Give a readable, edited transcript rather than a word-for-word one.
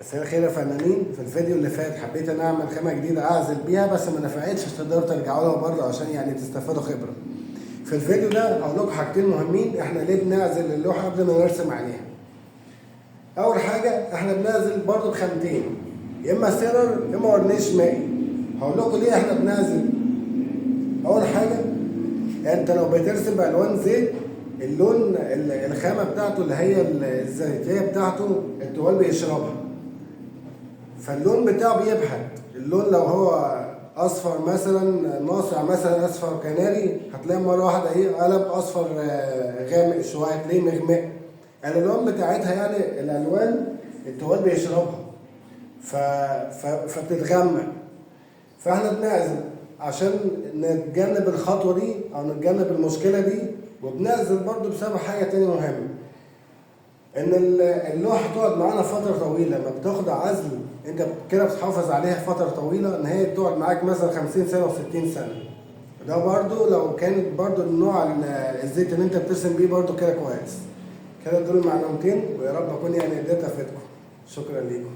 مساء الخير يا فنانين. في الفيديو اللي فات حبيت ان اعمل خامه جديده اعزل بيها بس ما نفعتش، تقدروا ترجعوا لها برضه عشان يعني تستفادوا خبره. في الفيديو ده هقول لكم حاجتين مهمين احنا ليه بنعزل اللوحه قبل ما نرسم عليها. اول حاجه احنا بنعزل برضه بخامتين، يا اما سيلر يا اما ورنيش مائي. هقول لكم ليه احنا بنعزل. اول حاجه انت لو بترسم بالوان زيت اللون الخامه بتاعته اللي هي الزيتيه بتاعته التوال بيشربها، فاللون بتاعه بيبهت. اللون لو هو اصفر مثلا ناصع، مثلا اصفر كناري، هتلاقي مره واحده قلب اصفر غامق شويه، هتلاقيه مغمق. الالوان بتاعتها يعني الالوان التوال بيشربها فبتتغمق. فاحنا بنعزل عشان نتجنب الخطوه دي او نتجنب المشكله دي، وبنعزل برضو بسبب حاجه تانية مهمه، ان اللوحه تقعد معانا فتره طويله. لما بتاخد عزل انت كده بتحافظ عليها فتره طويله، ان هي تقعد معاك مثلا 50 سنه و60 سنه. ده برضو لو كانت برضو النوع الزيت اللي انت بترسم بيه برضو كده كويس. كده دول المعلومتين، ويا رب اكون يعني قدرت افيدكم. شكرا ليكم.